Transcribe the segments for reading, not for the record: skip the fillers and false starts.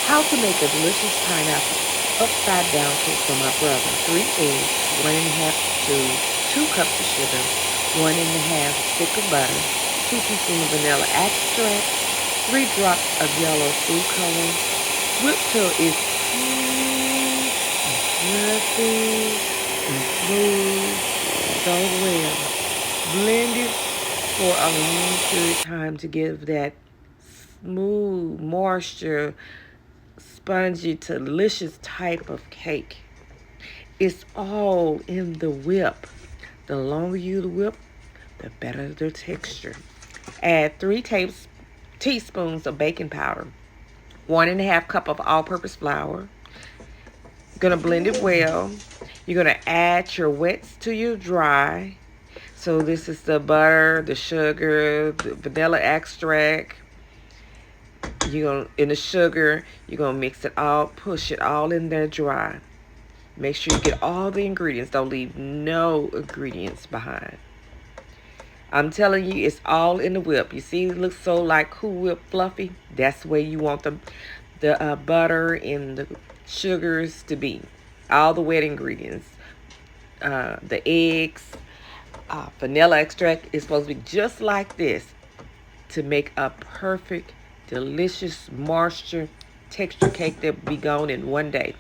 How to make a delicious pineapple upside down cake for my brother. 3 eggs, 1.5 cheese, 2 cups of sugar, 1.5 stick of butter, 2 teaspoons of vanilla extract, 3 drops of yellow food color. Whip till it's smooth and fluffy and smooth so well. Blend it for a long period of time to give that smooth, moisture, spongy, delicious type of cake. It's all in the whip. The longer you whip, the better the texture. Add 3 teaspoons of baking powder, 1.5 cup of all-purpose flour. Gonna blend it well. You're gonna add your wets to your dry. So this is the butter, the sugar, the vanilla extract. In the sugar, you're gonna mix it all, push it all in there dry. Make sure you get all the ingredients. Don't leave no ingredients behind. I'm telling you, it's all in the whip. You see, it looks so like Cool Whip fluffy. That's the way you want the butter and the sugars to be. All the wet ingredients, the eggs, vanilla extract is supposed to be just like this to make a perfect, delicious moisture texture cake that will be gone in one day.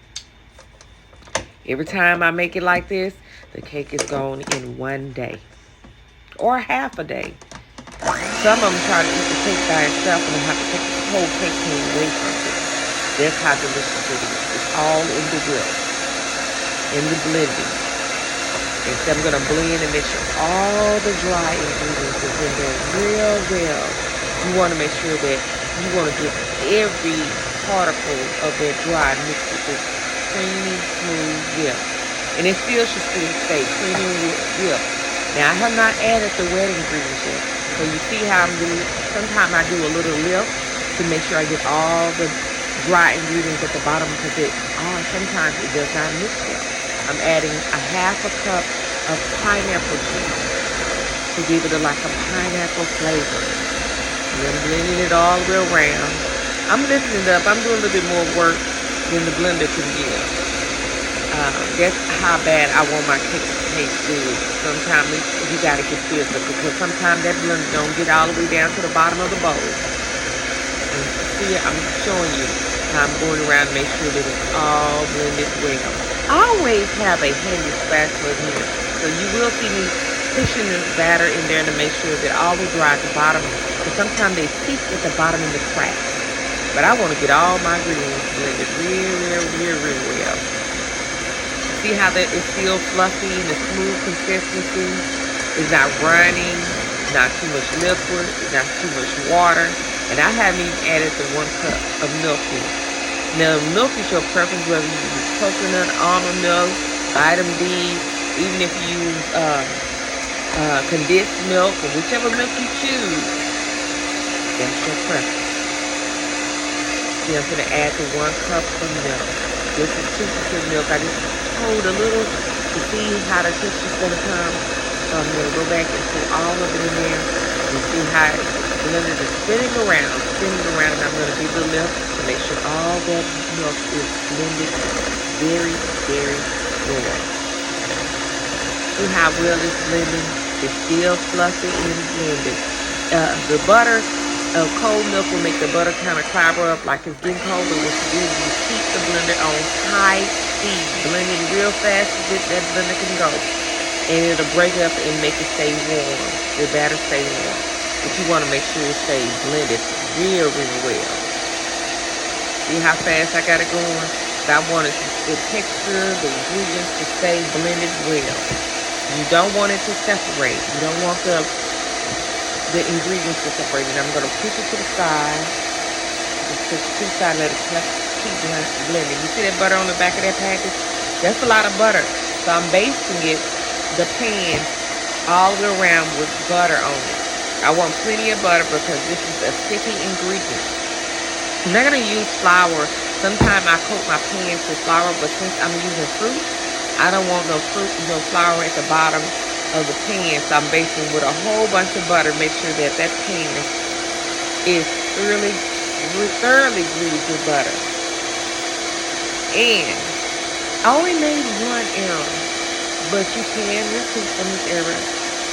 Every time I make it like this, the cake is gone in one day or half a day. Some of them try to eat the cake by itself and have to take the whole cake pan away from it. That's how delicious it is. It's all in the whip, in the blending. And so I'm going to blend and make sure all the dry ingredients is in there real well. You want to make sure that you want to get every particle of that dry mixed with this creamy, smooth whip. And it still should still stay creamy whip. Now, I have not added the wet ingredients yet. So you see how I'm doing, sometimes I do a little lift to make sure I get all the dry ingredients at the bottom because sometimes it does not mix well. I'm adding a 1/2 cup of pineapple juice to give it like a pineapple flavor. And then blending it all the way around. I'm lifting it up. I'm doing a little bit more work than the blender can give. That's how bad I want my cake to taste good. Sometimes you got to get physical because sometimes that blender don't get all the way down to the bottom of the bowl. And see, I'm showing you how I'm going around to make sure that it's all blended well. I always have a handy spatula here, so you will see me pushing this batter in there to make sure that all the dry at the bottom, because sometimes they seep at the bottom in the cracks. But I want to get all my ingredients blended real well. See how that is still fluffy and the smooth consistency? It's not running, not too much liquid, it's not too much water. And I haven't even added the 1 cup of milk here. Now, milk is your preference, whether you use coconut, almond milk, vitamin D, even if you use condensed milk or whichever milk you choose, that's your preference. See, I'm going to add the 1 cup of milk. This is 2% milk. I just hold a little to see how the texture's going to come. So I'm going to go back and put all of it in there and see how the blender is spinning around. And I'm going to give it a lift to make sure all that milk is blended very well. See how well it's blending? It's still fluffy and blended. The butter, cold milk will make the butter kind of clobber up like it's getting cold, but what you do is you keep the blender on high speed, blending real fast as that blender can go. And it'll break up and make it stay warm. The batter stay warm. But you want to make sure it stays blended real well. See how fast I got it going? I wanted the texture, the ingredients to stay blended well. You don't want it to separate. You don't want the ingredients to separate. And I'm going to push it to the side. Just push it to the side, let it keep blending. You see that butter on the back of that package? That's a lot of butter. So I'm basting the pan all the way around with butter on it. I want plenty of butter because this is a sticky ingredient. I'm not going to use flour. Sometimes I coat my pans with flour, but since I'm using fruit, I don't want no flour at the bottom of the pan. So I'm basting with a whole bunch of butter. Make sure that pan is thoroughly greased with butter. And I only made one error, but you can recoup from this error.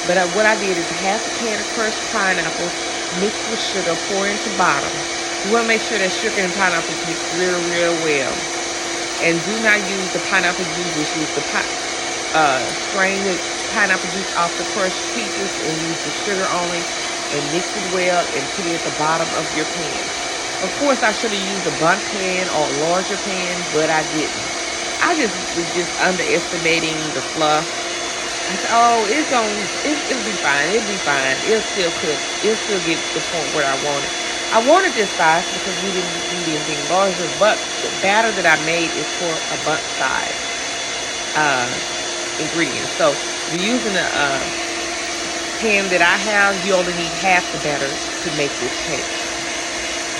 But what I did is half a can of crushed pineapple mixed with sugar, pour into bottom. You want to make sure that sugar and pineapple mix real, real well. And do not use the pineapple juice. Just use the strain the pineapple juice off the crushed pieces and use the sugar only. And mix it well and put it at the bottom of your pan. Of course, I should have used a bundt pan or a larger pan, but I didn't. I just was just underestimating the fluff. I said, oh, it'll be fine. It'll be fine. It'll still cook. It'll still get to the point where I want it. I wanted this size because we didn't need anything larger, but the batter that I made is for a bundt size ingredient. So if you're using a pan that I have, you only need half the batter to make this cake.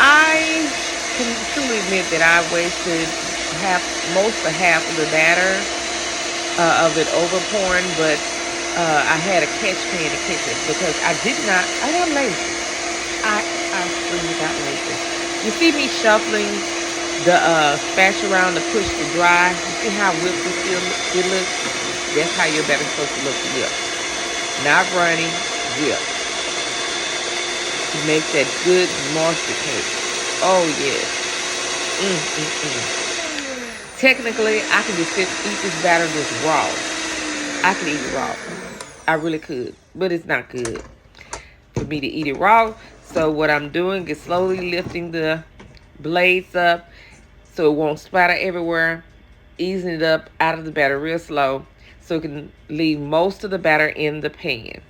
I can truly admit that I wasted most of half of the batter of it over pouring, but I had a catch pan to catch it because I got lazy. I really got lazy. You see me shuffling the spatula around to push the dry. You see how whipped it looks? That's how your batter's supposed to look whipped. Not runny, whipped. To make that good monster cake. Oh, yes. Technically, I could just eat this batter just raw. I could eat it raw. I really could. But it's not good for me to eat it raw. So what I'm doing is slowly lifting the blades up so it won't splatter everywhere. Easing it up out of the batter real slow so it can leave most of the batter in the pan.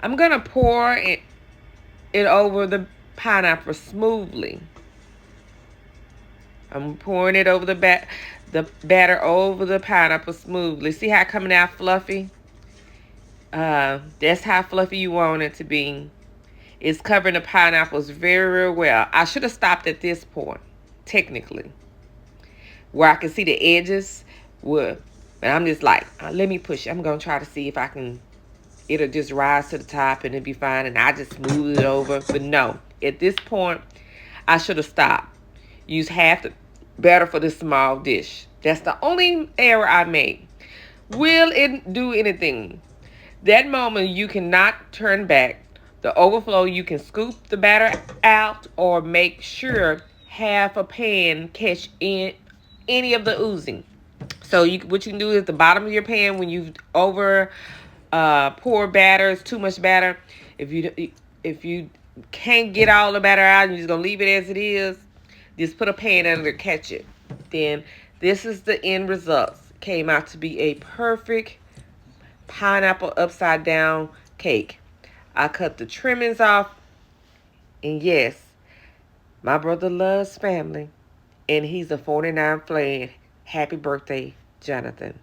I'm going to pour it over the pineapple smoothly. I'm pouring it over the batter over the pineapple smoothly. See how it's coming out fluffy? That's how fluffy you want it to be. It's covering the pineapples very, very well. I should have stopped at this point, technically, where I can see the edges. But I'm just like, let me push it. I'm going to try to see if I can, it'll just rise to the top and it'll be fine. And I just smooth it over. But no, at this point, I should have stopped. Use half the batter for this small dish. That's the only error I made. Will it do anything? That moment, you cannot turn back. The overflow, you can scoop the batter out or make sure half a pan catch in any of the oozing. So what you can do is the bottom of your pan when you pour batter, it's too much batter. If you can't get all the batter out and you're just gonna leave it as it is, just put a pan under to catch it. Then this is the end results. Came out to be a perfect pineapple upside down cake. I cut the trimmings off. And yes, my brother loves family. And he's a 49 flag. Happy birthday, Jonathan.